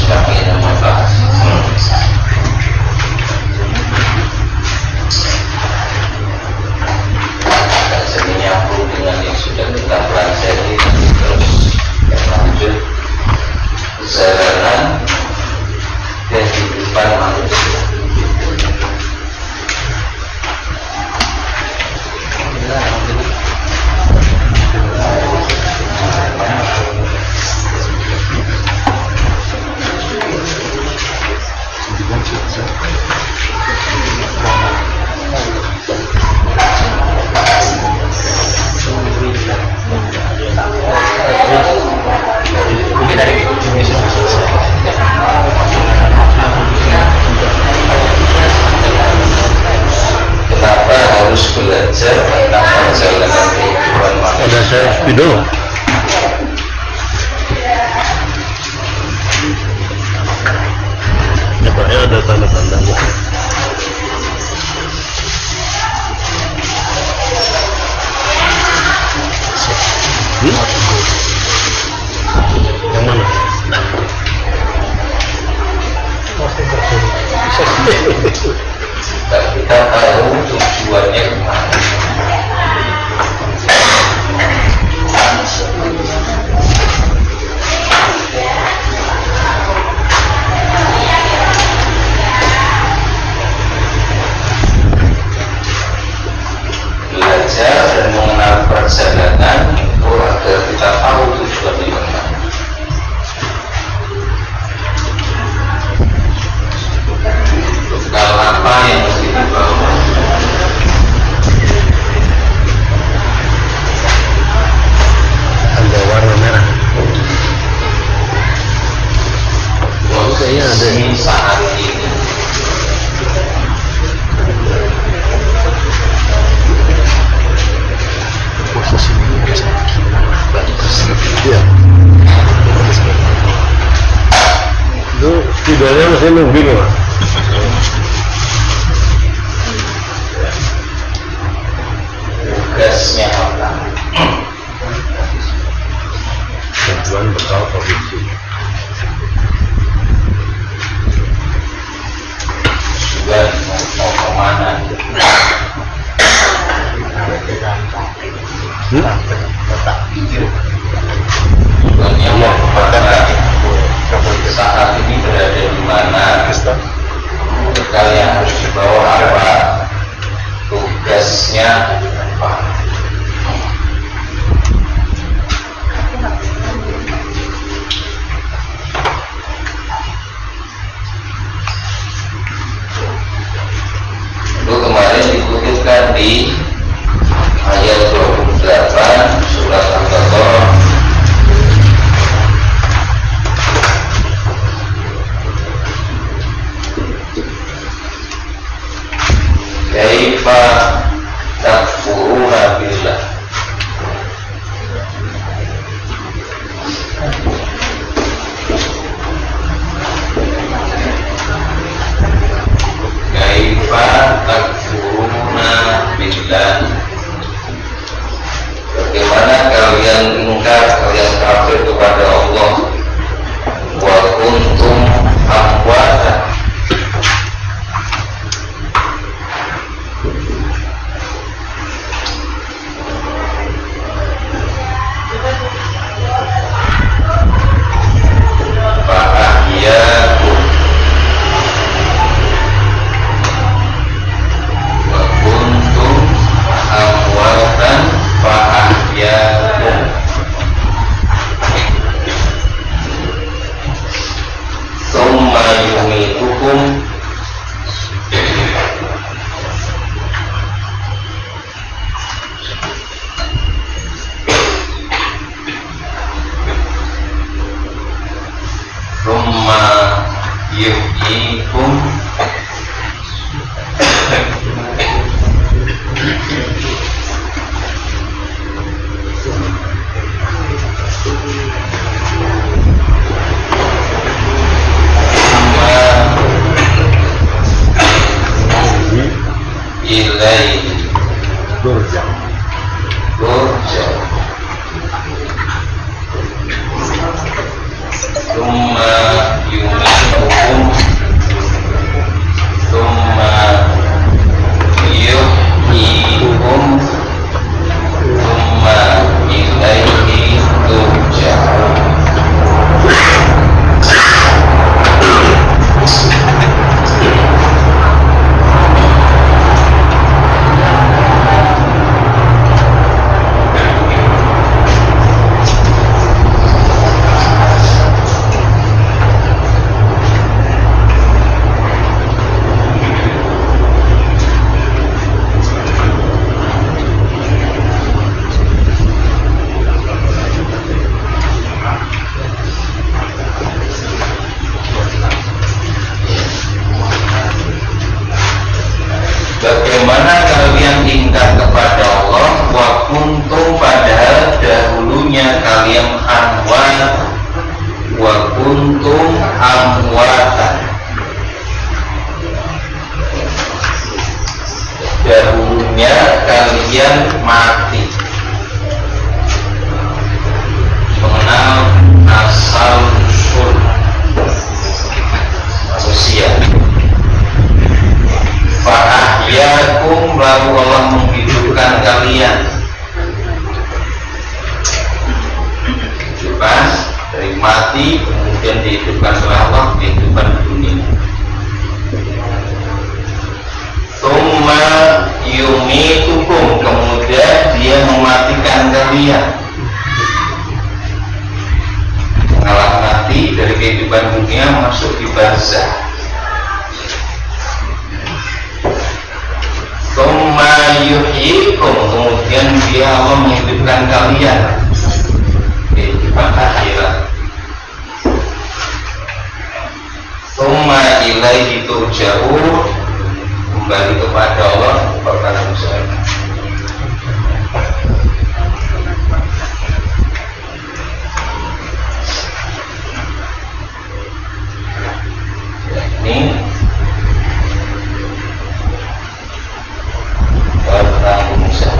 kami yang membahas. Jadi nyambung dengan yang sudah kita pelajari, terus lanjut perjalanan kehidupan manusia. Kenapa harus belajar tentang perjalanan kehidupan manusia? Ada saya video. Ya Pak, ya ada tanda-tandanya. Yang mana? Kita tahu tujuannya kemana. Belajar dan mengenal perjalanan itu agar kita tahu tujuannya kemana. Bekal apa yang mesti dibawa? Ada warna merah. Kayaknya ada. Posisi saat ini Iya. Itu videonya masih nunggu nih Mas. tugasnya apa? Tujuan bekal provinsi. Tujuan mau kemana? Tujuannya mau kemana? Saat ini berada di mana? Bekal yang harus dibawa apa? Tugasnya apa? Itu kemarin dikutipkan di ayat 28 surat Al-Baqarah. Kaifa takfuruna billah. Kaifa takfuruna billah. Bagaimana kalian ingkar, kalian kafir kepada Allah. Wa kuntum amwatan. Fa'ahyakum. Wa kuntum amwatan fa'ahyakum. Tsumma yumitukum. Tsumma yuhyikum. Ilaihi Turja'un. Tsumma amwat wa kuntum amwatan. Dahulunya kalian mati, mengenal asal usul manusia. Fa'ahyakum, lalu Allah menghidupkan kalian. Hidupkan dari mati, kemudian dihidupkan oleh Allah, kehidupan dunia. Tsumma yumitukum, kemudian dia mematikan kalian. Mengalah mati dari kehidupan dunia masuk di barzakh. Tsumma yuhyikum, kemudian dia Allah menghidupkan kalian kehidupan akhirat. Tsumma ilaihi turja'un, kembali kepada Allah perkara usaha. Ini perkara usaha.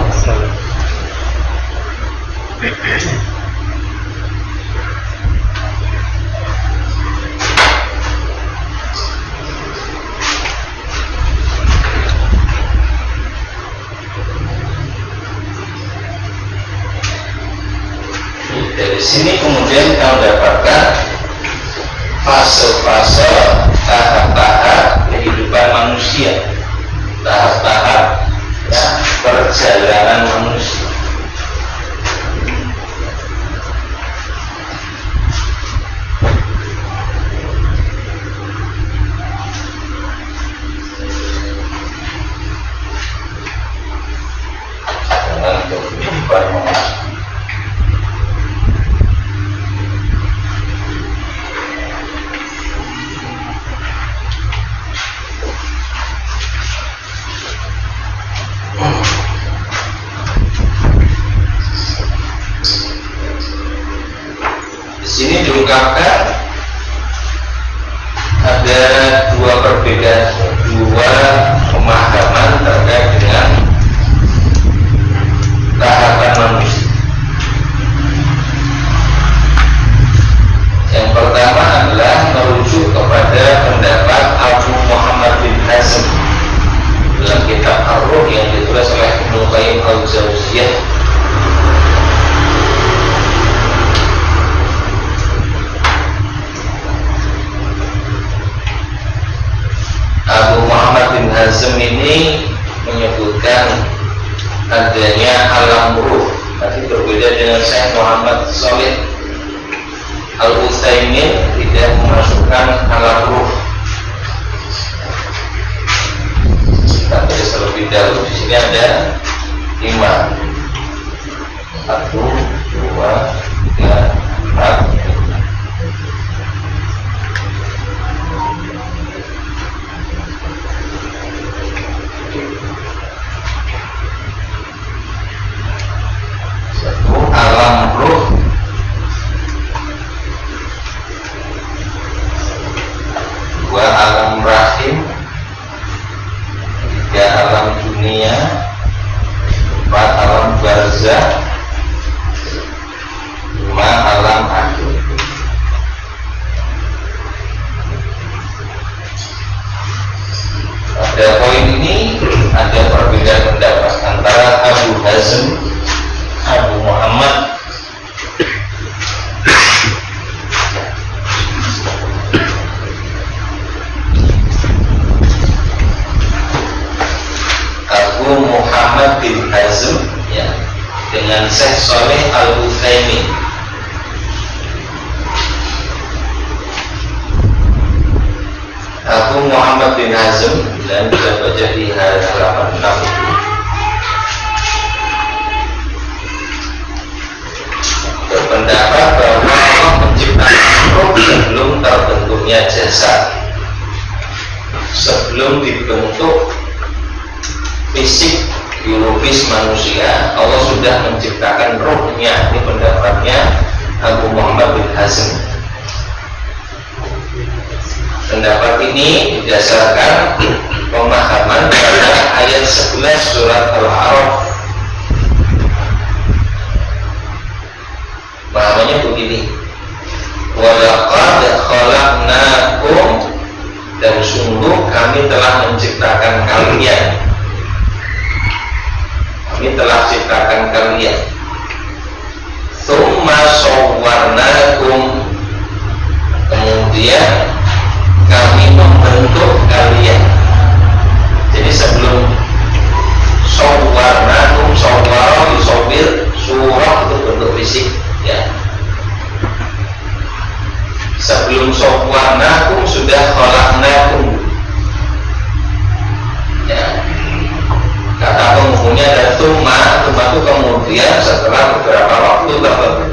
Dari sini kemudian kita mendapatkan fase-fase, tahap-tahap kehidupan manusia, tahap-tahap ya, perjalanan manusia. Dengan kehidupan manusia. Di sini diungkapkan ada dua perbedaan, dua pemahaman terkait dengan tahapan manusia. Yang pertama adalah merujuk kepada pendapat Abu Muhammad bin Hazm dalam kitab Ar-Ruh yang ditulis oleh Ibnu Qayyim al-Jauziyah. Abu Muhammad bin Hazm ini menyebutkan adanya alam ruh, tapi berbeda dengan Syekh Muhammad Shalih Al-Utsaimin, tidak memasukkan alam ruh. Tapi terlebih dahulu di sini ada 5, 1, 2, 3, 4. Alam ruh, 2 alam rahim, 3 alam dunia, 4 alam barzakh, 5 alam akhir. Pada poin ini ada perbedaan pendapat antara Abu Hazm, Abu Muhammad bin Hazm ya, dengan Syekh Shalih Al-Utsaimin. Abu Muhammad bin Hazm dan bisa baca di halaman 60. Berpendapat bahwa Allah menciptakan roh sebelum terbentuknya jasad, sebelum dibentuk fisik biologis manusia. Allah sudah menciptakan rohnya. Ini pendapatnya Abu Muhammad bin Hazm. Pendapat ini didasarkan pemahaman pada ayat 11 surat Al-A'raf. Pemahamannya begini: walaqad khalaqnakum, dan sungguh kami telah menciptakan kalian. Kami telah ciptakan kalian. Tsumma sawwarnakum, kemudian kami membentuk kalian. Jadi sebelum sawwarnakum, sawwara disawwir, surah itu bentuk fisik, ya. Sebelum sawwarnakum sudah khalaqnakum, ya. Kata penghubungnya ada tsumma itu kemudian setelah beberapa waktu tertentu.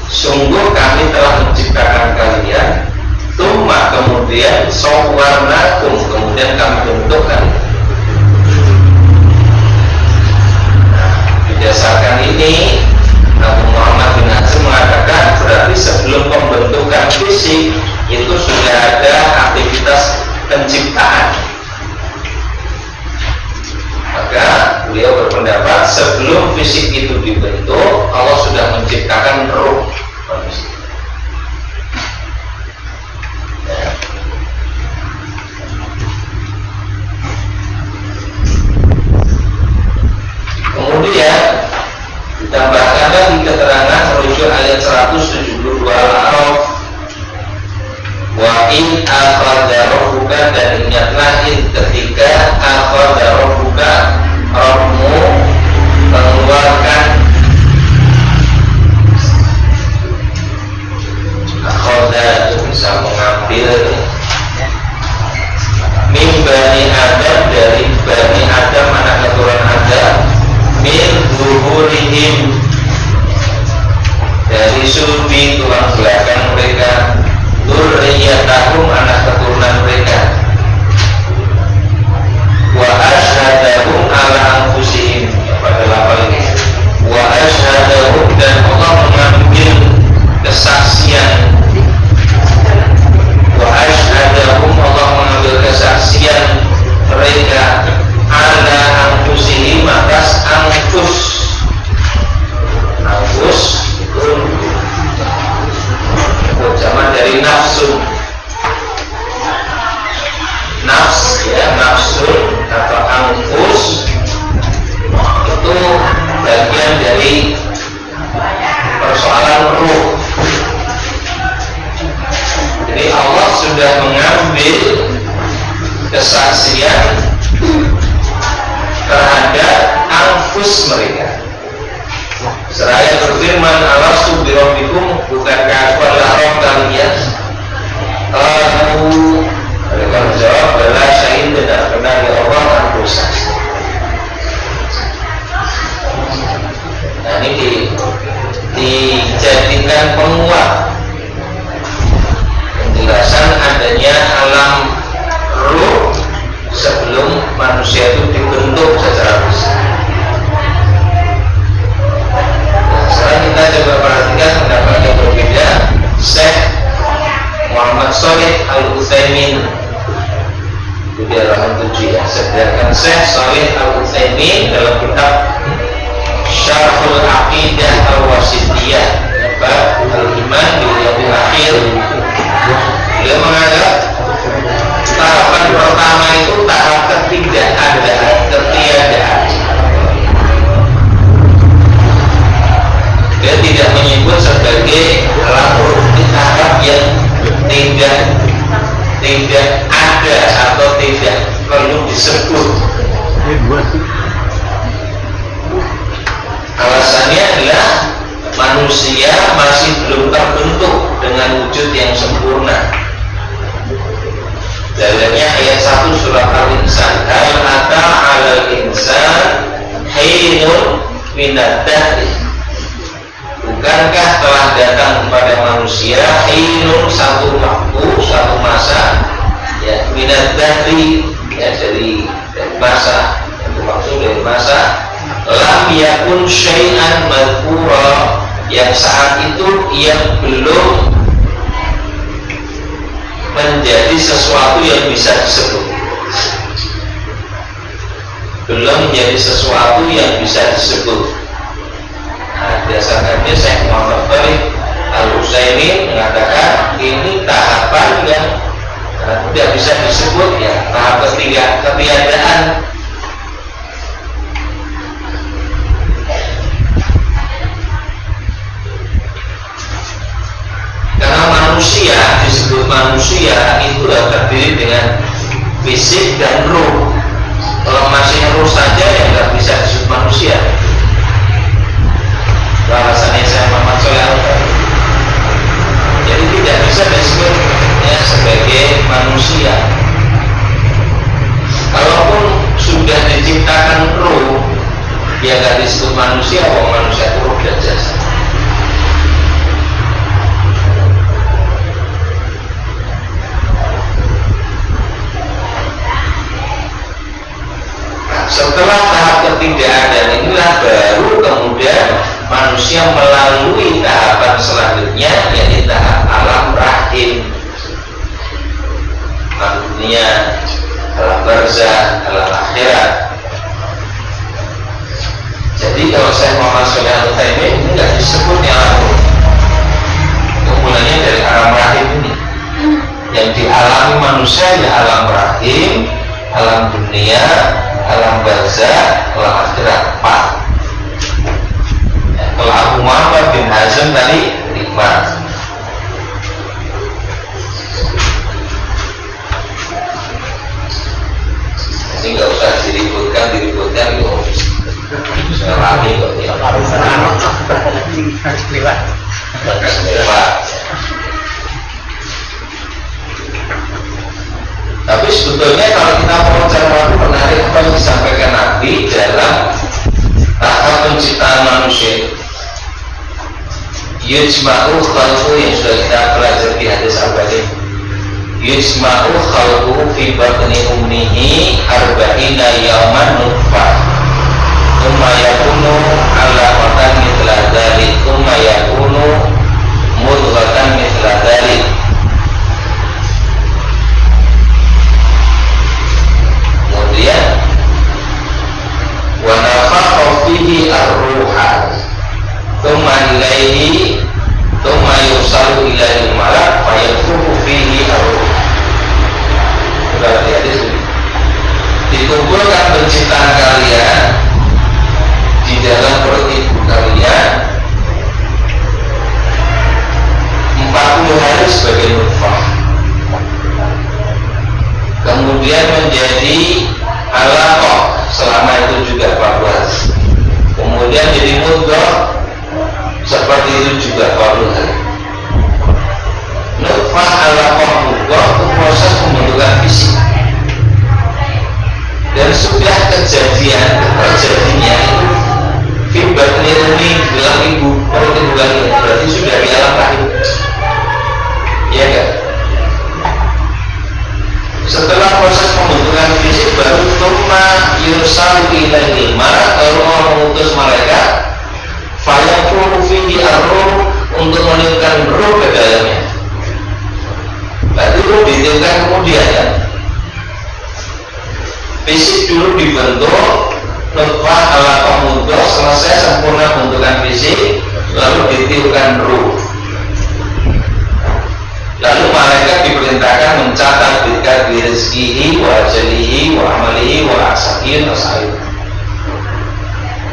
Sungguh kami telah menciptakan kalian. Tsumma kemudian sawwarnakum, kemudian kami bentukkan. Berdasarkan ini Abu Muhammad bin Hazm mengatakan berarti sebelum pembentukan fisik itu sudah ada aktivitas penciptaan. Maka beliau berpendapat sebelum fisik itu dibentuk, Allah sudah menciptakan ruh manusia. Ya. Kemudian ditambahkan lagi keterangan merujuk ayat 172 Al-A'raf. Wa in akhadha rabbuka, dan ingatlah ketika akhadha rabbuka, Rabbmu mengeluarkan, akhadha itu bisa mengambil, min bani Adam, dari bani Adam, anak keturunan Adam, min zuhurihim, dari sulbi tulang belakang mereka, dzurriyyatahum, anak keturunan mereka, wa asyhadahum ala anfusihim, pada lafal ini, wa asyhadahum, dan Allah mengambil kesaksian, wa asyhadahum, Allah mengambil kesaksian mereka, ala anfusihim, atas anfus. Anfus itu zaman dari nafsu, nafs, ya, nafsu atau anfus itu bagian dari persoalan ruh. Jadi Allah sudah mengambil kesaksian terhadap anfus mereka. Seraya berfirman, alastu birabbikum, bukankah aku adalah Rabb kalian? Mereka menjawab, bala syahid, dan benar ya Allah, aku saksi. Nah, ini dijadikan penguat penjelasan adanya alam ruh sebelum manusia itu dibentuk secara fisik. Sekarang kita coba perhatikan pendapat yang berbeda. Syekh Muhammad Shalih Al-Utsaimin, itu di halaman 7, ya. Sedangkan Syekh Shalih Al-Utsaimin dalam kitab Syarhul Aqidah Al-Wasithiyah, bab Al-Iman bil Yaumil Akhir, beliau menganggap tahapan pertama itu tahap ketiadaan. Dia tidak menyebut sebagai alam ruh, di tahap yang tidak ada atau tidak perlu disebut. Alasannya adalah manusia masih belum terbentuk dengan wujud yang sempurna. Dalilnya ayat 1 surat Al-Insan, hal ata 'alal insan hinun minad dahri, bukankah telah datang kepada manusia hinun, satu waktu, satu masa, ya, minad dahri, ya, dari masa, itu maksud dari masa, lam yakun syai'an madhkura, yang saat itu yang belum menjadi sesuatu yang bisa disebut, belum menjadi sesuatu yang bisa disebut. Nah, berdasarkannya Syekh Muhammad Shalih Al-Utsaimin mengatakan ini tahapan yang tidak bisa disebut, ya tahap ketiga, ketiadaan. Karena manusia disebut manusia itu terdiri dengan fisik dan ruh. Kalau masih ruh saja ya nggak bisa disebut manusia. Bahasanya saya Muhammad Shalih Al-Utsaimin. Jadi tidak bisa disebutnya sebagai manusia. Kalaupun sudah diciptakan ruh, ya nggak disebut manusia. Kalau manusia itu ruh dan jasad. Setelah tahap ketidakadaan inilah baru kemudian manusia melalui tahapan selanjutnya, yaitu tahap alam rahim, alam dunia, alam barzakh, alam akhirat. Jadi kalau saya Muhammad Shalih Al-Utsaimin ini nggak disebutnya alam ruh, mulanya dari alam rahim ini. Yang dialami manusia ya alam rahim, alam dunia, alam barzakh, alam akhirat. Pak, kalau Abu Muhammad bin Hazm tadi 5. Ini nggak usah diributkan loh. Selami kok ya. Harus lewat. Tapi sebetulnya kalau kita mau cermati menarik apa yang disampaikan Nabi dalam tahap penciptaan manusia. Yujma'u khalqu yang sudah kita pelajari di hadis abadi. Yujma'u khalqu fi batni ummihi arba'ina yawman nutfah. Thumma yakunu 'alaqatan mithla dzalik, thumma yakunu mudghatan mithla dzalik. Kemudian wa nafakha fihi ar-ruha. Thumma ilaihi thumma yusalu ilaihi malak fa yanfukhu fihi ar-ruh. Berarti hadis dikumpulkan penciptaan kalian di dalam perut ibu kalian 40 hari sebagai nutfah, kemudian menjadi alaqah selama itu juga 40 hari, kemudian jadi mudghah seperti itu juga 40 hari. Nutfah, alaqah, mudghah itu proses pembentukan fisik, dan sudah kejadian terjadinya itu fibat niruni dalam ibu perut ibu kalian, berarti sudah di alam rahim, ya kan? Setelah proses pembentukan fisik baru thumma yursalu ilaihi malak, lalu Allah mengutus malaikat fayaqulu fihi ar-ruh, untuk meniupkan ruh ke dalamnya. Berarti ruh ditiupkan kemudian ya. Fisik dulu dibentuk, nutfah, alaqah, mudghah, selesai sempurna bentukan fisik, lalu ditiupkan ruh. Lalu malaikat diperintahkan mencatat bi rizqihi wa ajalihi wa amalihi wa asakin wa sa'id,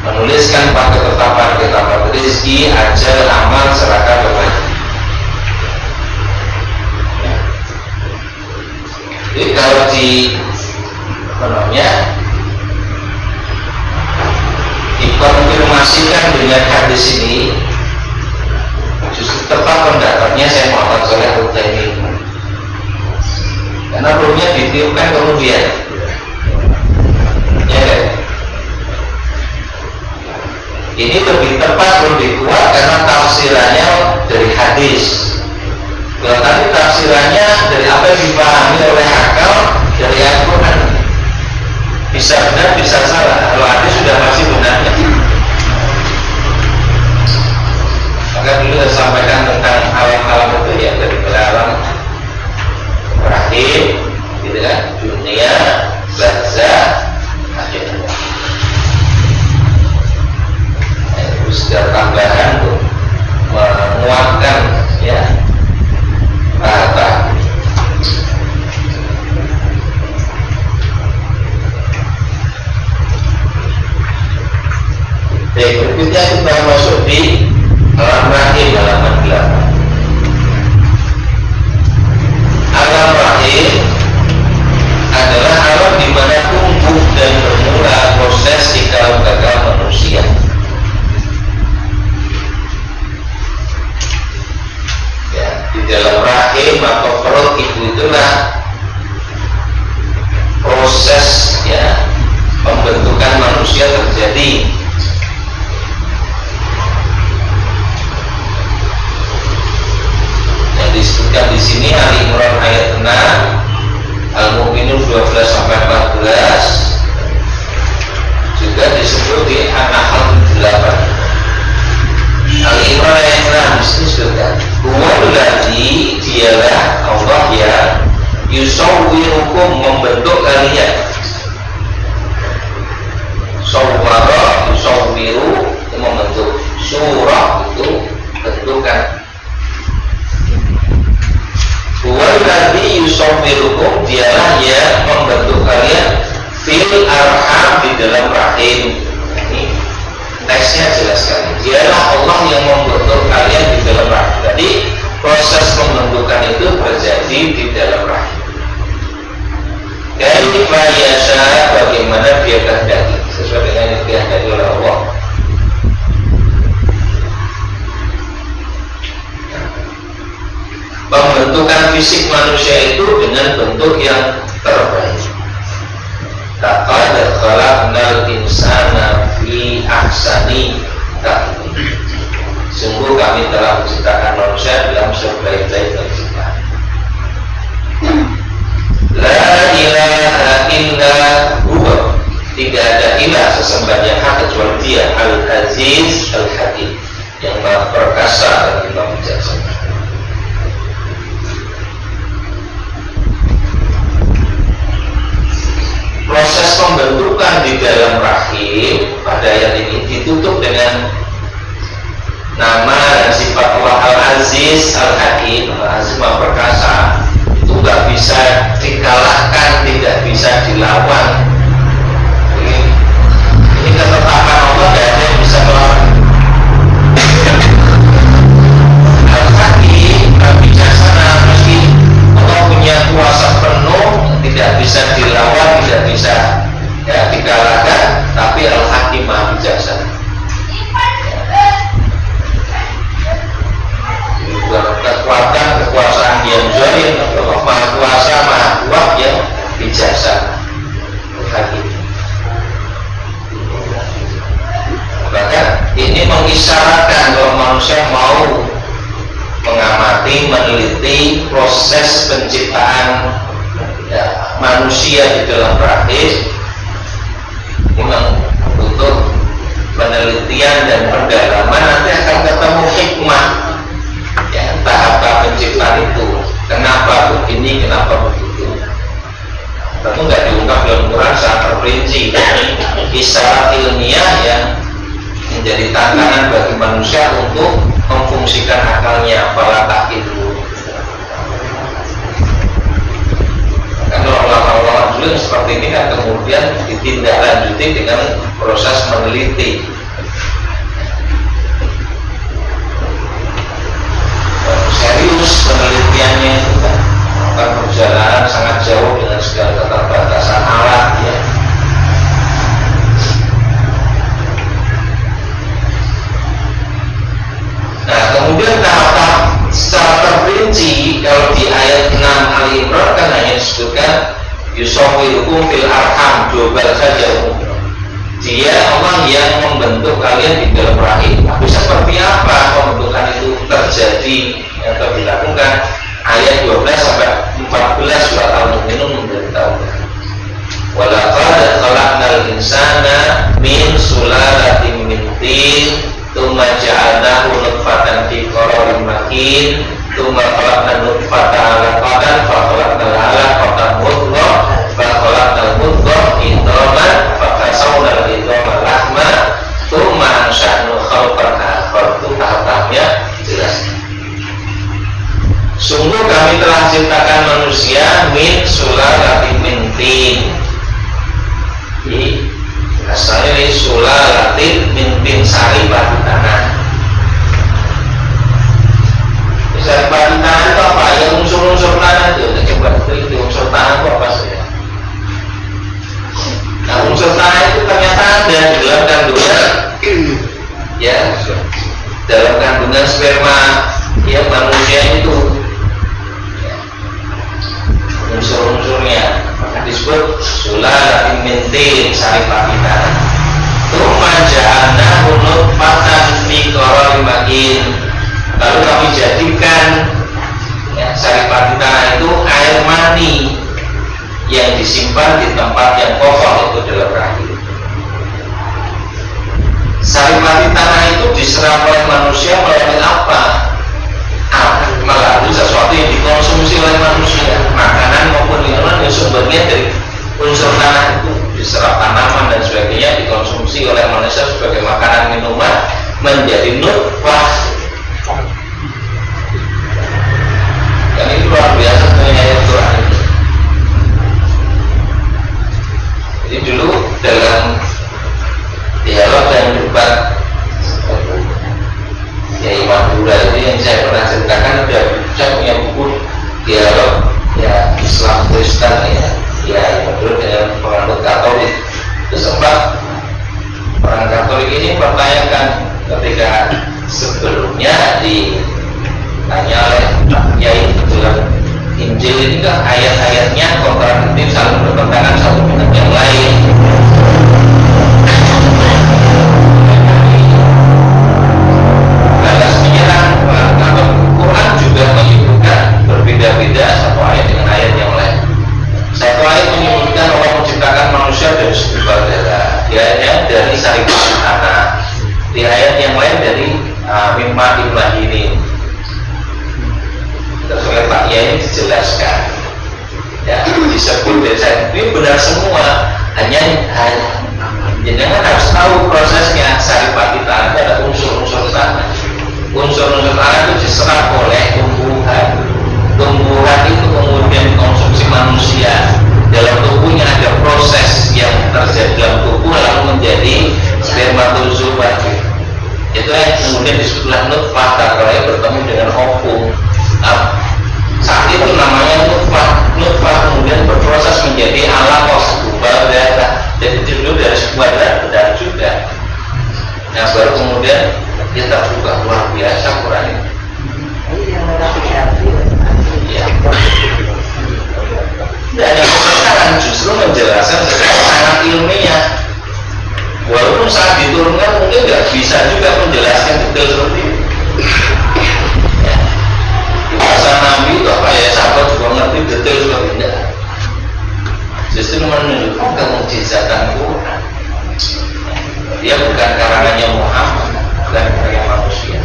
menuliskan pada ketetapan rezeki, ajal, amal, seraka, dan jadi kalau dikonfirmasikan dengan hadis ini, justru tepat pendapatnya saya Muhammad Shalih Al-Utsaimin, karena ruhnya ditiupkan kemudian, ya kan? Ini lebih tepat, lebih kuat karena tafsirannya dari hadis. Kalau tadi tafsirannya dari apa yang dipahami oleh akal dari Al-Quran, bisa benar bisa salah. Kalau hadis sudah pasti benarnya. Maka dulu saya sampaikan tentang alam-alam itu ya, dari alam rahim, gitu kan, dunia, barzah, akhirat. Itu sudah tambahan untuk menguatkan ya bahasa. Berikutnya kita masuk di alam rahim, halaman 8. Alam rahim adalah alam di mana tumbuh dan bermula proses cikal bakal manusia. Ya, di dalam rahim atau perut ibu itulah proses ya pembentukan manusia terjadi. Disebutkan di sini Ali Imran ayat 6, Al-Mu'minun 12 sampai 14, juga disebut di An-Nahl 8. Ali Imran ayat 6 disini disebutkan, Huwallazi, dialah Allah yang yusawwirukum, membentuk kalian. Sawwara yusawwiru itu membentuk, surah itu bentukan. Huwallazi yusawwirukum, dialah yang membentuk kalian fil arham, di dalam rahim. Ini teksnya jelas sekali. Dialah Allah yang membentuk kalian di dalam rahim. Jadi proses pembentukan itu terjadi di dalam rahim. Kaifa yasha, bagaimana dia kehendaki, sesuai dengan yang dikehendaki oleh Allah. Pembentukan fisik manusia itu dengan bentuk yang terbaik. Laqad khalaqnal insana fi ahsani taqwim. Sungguh kami telah menciptakan manusia dalam sebaik-baik penciptaan. La ilaha illa huwa, tidak ada ilah sesembah yang hak kecuali Dia, Al-Aziz Al-Hakim, yang Maha Perkasa dan Maha Bijaksana. Proses pembentukan di dalam rahim pada ayat ini ditutup dengan nama dan sifat Allah Al-Aziz Al-Hakim. Al-Aziz Maha Perkasa itu nggak bisa dikalahkan, tidak bisa dilawan. Ini ketetapan Allah, nggak ada yang bisa melawan. Al-Hakim, bijaksana, meski Allah punya kuasa penuh, tidak bisa dilawan, tidak bisa ya dikalahkan, tapi Al-Hakim Maha Bijaksana. Kekuatan kekuasaan yang zalim, Allah Maha Kuasa, Maha Kuat, yang bijaksana. Al-Hakim. Bahkan ini mengisyaratkan kalau manusia mau mengamati, meneliti proses penciptaan ya, manusia di dalam rahim, memang butuh penelitian dan pendalaman. Nanti akan ketemu hikmah ya, tahap penciptaan itu, kenapa begini, kenapa begitu. Tentu nggak diungkap dalam Quran secara terperinci. Isyarat ilmiah yang menjadi tantangan bagi manusia untuk memfungsikan akalnya, apalagi itu. Kalau ulama-ulama dulu seperti ini kan kemudian ditindaklanjuti dengan proses meneliti. Serius penelitiannya itu kan akan perjalanan sangat jauh dengan segala keterbatasan alat ya. Nah, kemudian tahap-tahap secara terperinci kalau di ayat 6 Ali Imran kan hanya disebutkan yusawwirukum fil arham, global saja. Dia Allah yang membentuk kalian di dalam rahim. Tapi seperti apa pembentukan itu terjadi atau dilakukan? Ayat 12 sampai 14 surat Al-Mu'minun memberitahukan. Walaqad khalaqnal insana min sulalatin min tin Tsumma ja'alnahu nutfatan fi qararin makin, tsumma khalaqna nutfata 'alaqatan, fa khalaqna al-'alaqata mudghah, fa khalaqna al-mudghah idhaman, fa kasawna al-idhama lahma, tsumma ansha'nu khalqan akhar. Itu tahap-tahapnya jelas. Sungguh kami telah ciptakan manusia min sulalatin min tin. Asalnya ini sulalatin min tin, sari batu tanah. Sari batu tanah itu apa? Ya unsur-unsur tanah itu. Kita coba itu unsur tanah itu apa saja? Nah, unsur tanah itu ternyata ada di dalam kandungan, ya, dalam kandungan sperma ya manusia itu. Unsur-unsurnya maka disebut sulalatin min tin, sari batu tanah. Tsumma ja'alnahu nutfatan fi qararin makin. Lalu kami jadikan ya, sari pati tanah itu air mani yang disimpan di tempat yang kokoh, itu dalam rahim. Sari pati tanah itu diserap oleh manusia melalui apa? Melalui sesuatu yang dikonsumsi oleh manusia, makanan maupun minuman yang sumbernya dari unsur tanah itu, diserap tanaman dan sebagainya, dikonsumsi oleh manusia sebagai makanan minuman, menjadi nutfah. Dan ini luar biasa sebenarnya ayat Quran ini. Jadi dulu dalam dialog dan debat Kiai Madura itu yang saya pernah ceritakan, saya punya buku dialog ya Islam Kristen ya Madura dengan penganut Katolik. Itu sempat orang Katolik ini pertanyakan ketika sebelumnya ditanya oleh Kiai dalam Injil ini kan ayat-ayatnya kontradiktif, saling bertentangan satu dengan yang lain. Quran juga menyebutkan berbeda-beda satu ayat dengan ayat yang lain. Satu ayat menyebutkan Allah menciptakan manusia dari segumpal darah, di ayatnya dari sari batu tanah, di ayat yang lain dari mimma ini. Terus oleh Pak Yai dijelaskan ya, disebut desa ini benar semua, hanya jangan harus tahu prosesnya. Sari pati tanah ada unsur-unsur tanah. Unsur-unsur tanah itu diserap oleh tumbuhan. Tumbuhan itu kemudian dikonsumsi manusia. Dalam tubuhnya ada proses yang terjadi dalam tubuh lalu menjadi spermatozoa. Itu yang kemudian disebutlah nutfah, tatkala bertemu dengan ovum. Nah, saat itu namanya nutfah. Nutfah kemudian berproses menjadi alaqah, segumpal darah. Jadi dulu dari sebuah darah juga. Yang baru kemudian kita buka, luar biasa Quran ini. Ya. Dan yang sekarang justru menjelaskan secara sangat ilmiah. Walaupun saat diturunkan mungkin nggak bisa juga menjelaskan detail seperti itu. Ya. Di masa Nabi itu apa ya, sahabat juga ngerti detail seperti itu. Justru menunjukkan kemujizatan Quran. Dia bukan karangannya Muhammad, bukan karya manusia.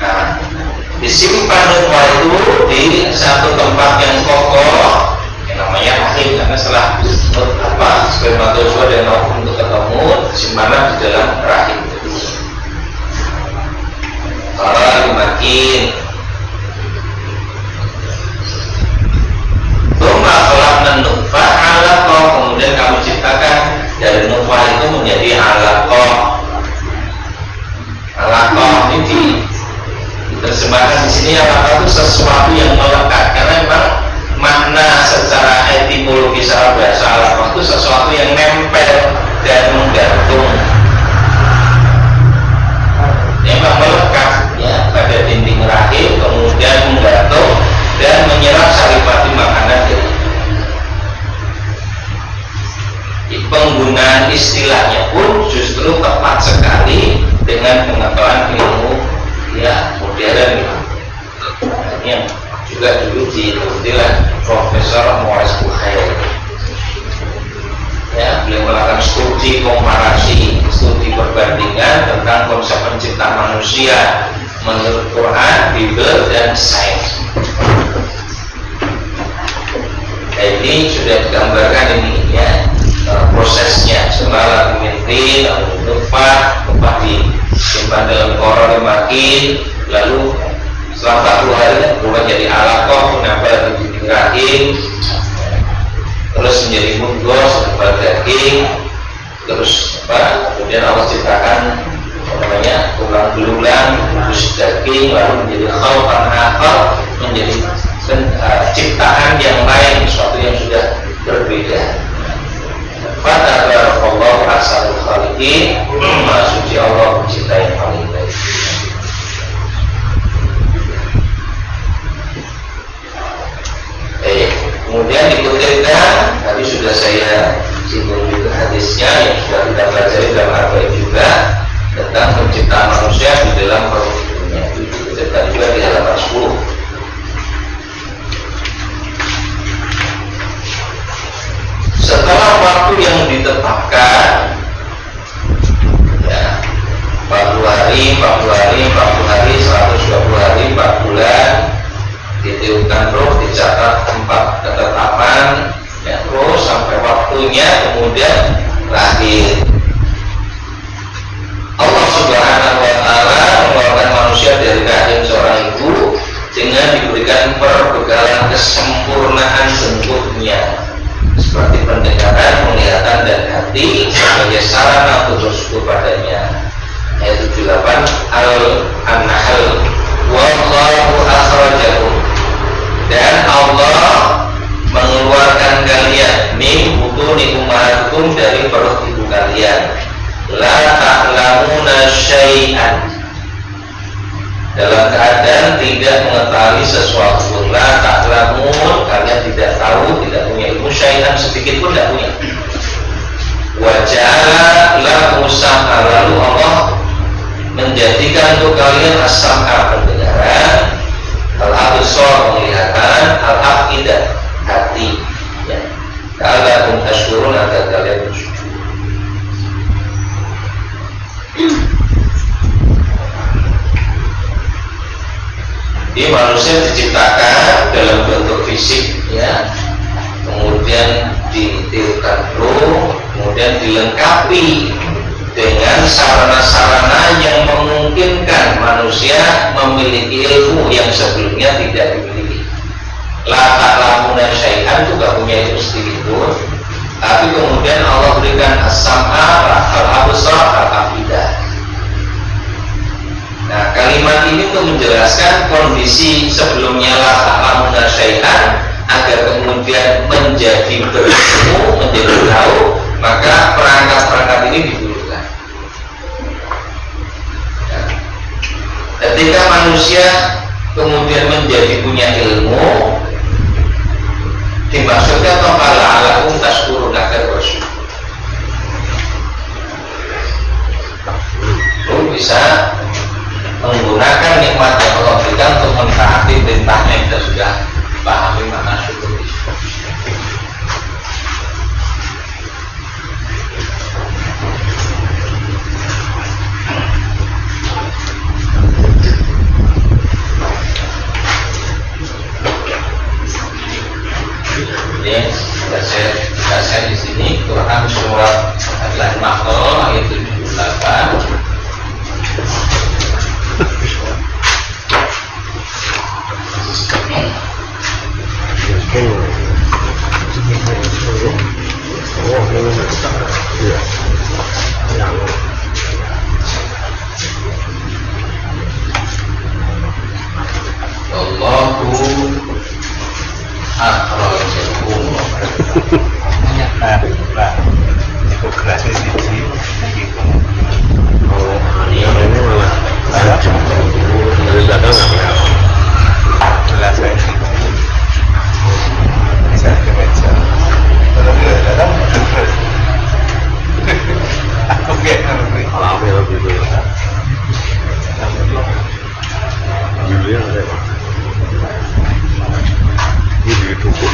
Nah, disimpan nutfah itu di satu tempat yang kokoh, yang namanya rahim, karena setelah spermatozoa dan ovum untuk ketemu, disimpanlah di dalam rahim itu. Kalau makin nutfah alaqah, kemudian kamu ciptakan dari nutfah itu menjadi alaqah. Alaqah ini diterjemahkan di sini alaqah itu sesuatu yang melekat, karena memang makna secara etimologi secara bahasa alaqah itu sesuatu yang nempel dan menggantung. Memang melekat ya pada dinding rahim, kemudian menggantung dan menyerap saripati makanan dari. Penggunaan istilahnya pun justru tepat sekali dengan pengetahuan ilmu ya modern. Ini yang juga dulu diikuti oleh Profesor Morris Bukhari. Ya, beliau melakukan studi komparasi, studi perbandingan tentang konsep penciptaan manusia menurut Quran, Bible, dan sains. Nah, ini sudah digambarkan ini ya, prosesnya semalam mintil, lalu nutfah disimpan dalam koron makin, lalu setelah 40 hari berubah jadi alaqah, menempel di dinding rahim, terus menjadi mudghah, menempel daging, terus kemudian Allah ciptakan tulang belulang, terus daging, lalu menjadi khalqan akhar, menjadi ciptaan yang lain, sesuatu yang sudah berbeda. Fatabarakallahu ahsanul khaliqin, Maha suci Allah pencipta yang paling baik. Kemudian dikutipkan, tadi sudah saya singgung juga hadisnya yang sudah kita pelajari dalam Arba'in juga, tentang penciptaan manusia di dalam perut ibunya. Itu dikutipkan juga di halaman 10. Setelah waktu yang ditetapkan ya, 40 hari, 120 hari, 4 bulan, ditiupkan roh, dicatat tempat ketetapan ya, terus sampai waktunya kemudian lahir. Allah Subhanahu wa ta'ala mengeluarkan manusia dari rahim seorang ibu dengan diberikan perbekalan kesempurnaan bentuknya, seperti pendengaran, penglihatan, dan hati sebagai sarana untuk bersyukur padanya. Ayat 78 Al-Nahl. Wallahu akhrajakum, dan Allah mengeluarkan kalian min butuni ummahatikum, dari perut ibu kalian, la ta'lamuna syai'an, dalam keadaan tidak mengetahui sesuatu. La ta'lamun, kalian tidak tahu, tidak punya ilmu, syai'an sedikit pun tidak punya. Wa ja'ala lakum sam'a, lalu Allah menjadikan untuk kalian as-sam'a, pendengaran, al-absar, penglihatan, al-afidah, hati ya. La'allakum tashkurun, agar kalian bersyukur. Jadi manusia diciptakan dalam bentuk fisik ya, kemudian ditiupkan roh, kemudian dilengkapi dengan sarana-sarana yang memungkinkan manusia memiliki ilmu yang sebelumnya tidak dimiliki. La ta'lamuna syai'an, itu gak punya ilmu sedikit pun, tapi kemudian Allah berikan as-sam'a, al-absar, al-afidah. Nah, kalimat ini untuk menjelaskan kondisi sebelumnya la ta'lamuna syai'an, agar kemudian menjadi berilmu, menjadi tahu, maka perangkat-perangkat ini dibutuhkan. Nah, ketika manusia kemudian menjadi punya ilmu, dimaksudkan to'ala alakum tashkurun, agar bersyukur. Lu bisa menggunakan nikmat yang Allah berikan untuk mentaati perintahnya yang kita sudah pahami makna syukur. Ini saya di sini Quran surat Al-Nahl ayat 78. Allahu akhrajakum. Itu kelasnya siji gitu. Oh, ini malah dari belakang nggak Kelasnya siji. Bisa kebaca. Kalau datang terus. Oke, apa yang lebih dulu? Julia ada apa? Ini di tubuh.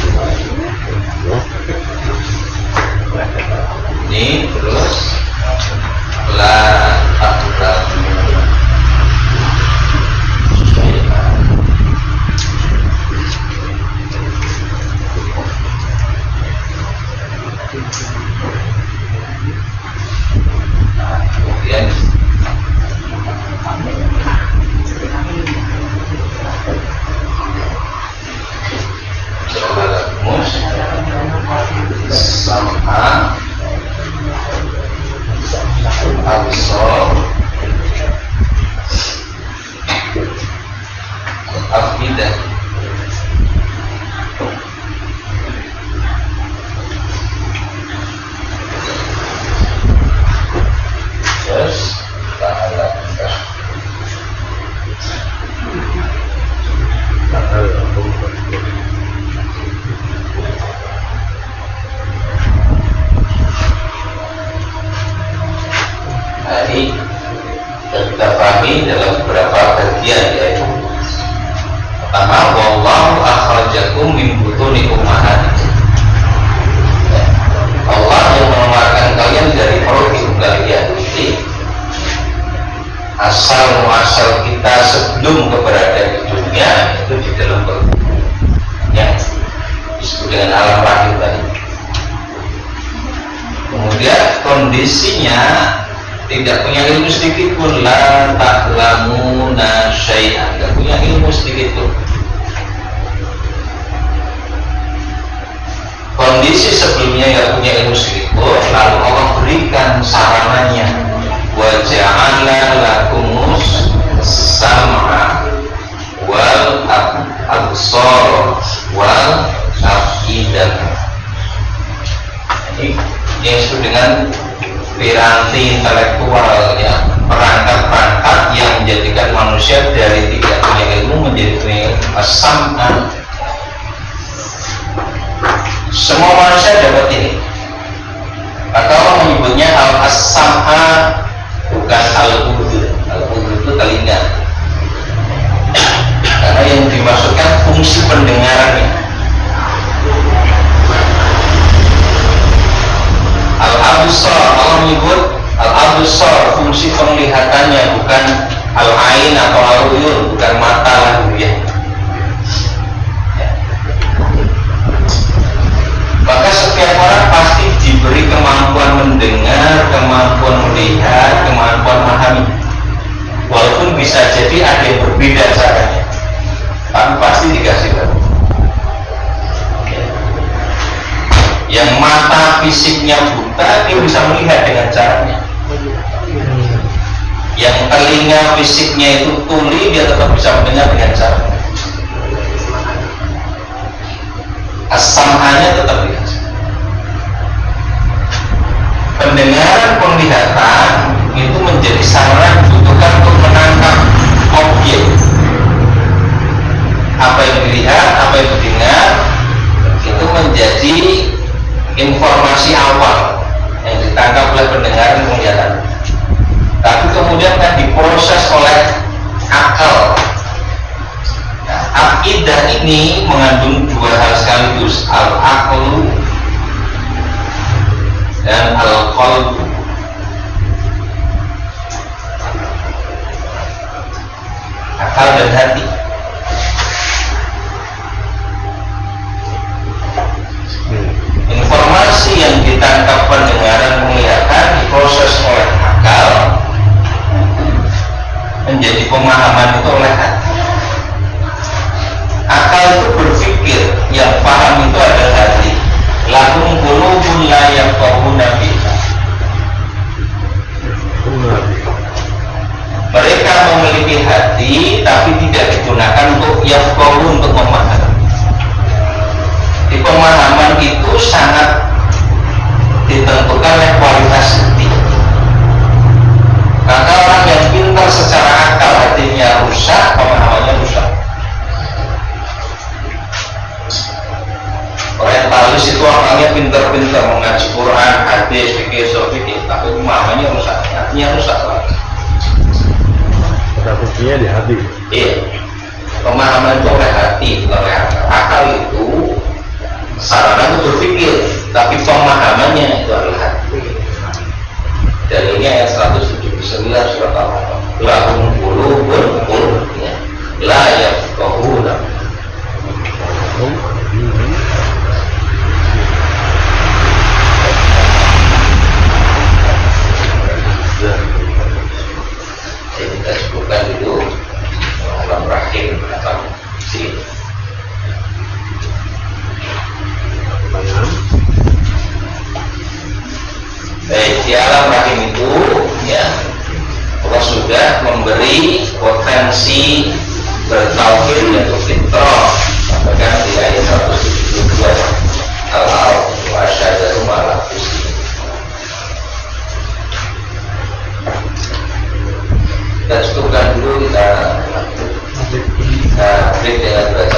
dipahami dalam beberapa bagian, yaitu pertama, wallahu akhrajakum min butuni ummahatikum. Allah yang mengeluarkan kalian dari perut ibu kalian. Asal muasal kita sebelum keberadaan di dunia itu di dalam perut yang disebut dengan alam rahim tadi. Kemudian kondisinya tidak punya ilmu sedikit pun, la ta'lamuna syai'an, tidak punya ilmu sedikit pun. Kondisi sebelumnya tidak punya ilmu sedikit pun, lalu Allah berikan sarananya, wa ja'ala lakumus sam'a wal absar wal afidah. Ini yang disebut dengan piranti intelektual, ya, perangkat-perangkat yang menjadikan manusia dari tidak punya ilmu menjadi punya ilmu. As-sam'a, semua manusia dapat ini, maka Allah menyebutnya al-as-sam'a, bukan al-udhun. Al-udhun itu telinga, karena yang dimaksudkan fungsi pendengarannya. Al-absar, Allah menyebut al-absar, fungsi penglihatannya, bukan al-ain atau al-uyun, bukan mata lagi, ya. Maka setiap orang pasti diberi kemampuan mendengar, kemampuan melihat, kemampuan memahami. Walaupun bisa jadi ada yang berbeda caranya, tapi pasti dikasih tahu. Yang mata fisiknya buta, dia bisa melihat dengan caranya. Yang telinga fisiknya itu tuli, dia tetap bisa mendengar dengan caranya. As-sam'anya tetap dikasih. Pendengaran, penglihatan itu menjadi sarana dibutuhkan untuk menangkap objek. Apa yang dilihat, apa yang didengar, itu menjadi informasi awal yang ditangkap oleh pendengaran, penglihatan. Tapi kemudian kan diproses oleh akal. Nah, akidah ini mengandung dua hal sekaligus, al-aqlu dan al-qalbu. Akal dan hati. Informasi yang ditangkap pendengaran, penglihatan diproses oleh akal, menjadi pemahaman itu oleh hati. Akal itu berpikir, yang paham itu adalah hati. Lahum qulubun la yafqahuna biha. Mereka memiliki hati tapi tidak digunakan untuk yafqahun, untuk memahami. Di pemahaman itu sangat ditentukan oleh kualitas hati. Maka orang yang pintar secara akal hatinya rusak, pemahamannya rusak. Orientalis itu orangnya pintar-pintar mengaji Quran, hadis, fikih, fikih, tapi pemahamannya rusak, hatinya rusak lagi. Kata kuncinya di hati. Iya, pemahaman itu oleh hati, oleh akal. Akal itu sarana itu berpikir, tapi pemahamannya itu adalah hati. Dalilnya ayat 179 surat Al-Baqarah. Lahum qulubun la yafqahuna. Kita sebutkan dulu alam rahim atau sini. Baik, di alam rahim itu, ya, Allah sudah memberi potensi bertauhid yaitu fitrah. Sampaikan di ayat 172 al-a'raf wa asyhadu ala anfusihim. Kita cukupkan dulu, kita break dengan baca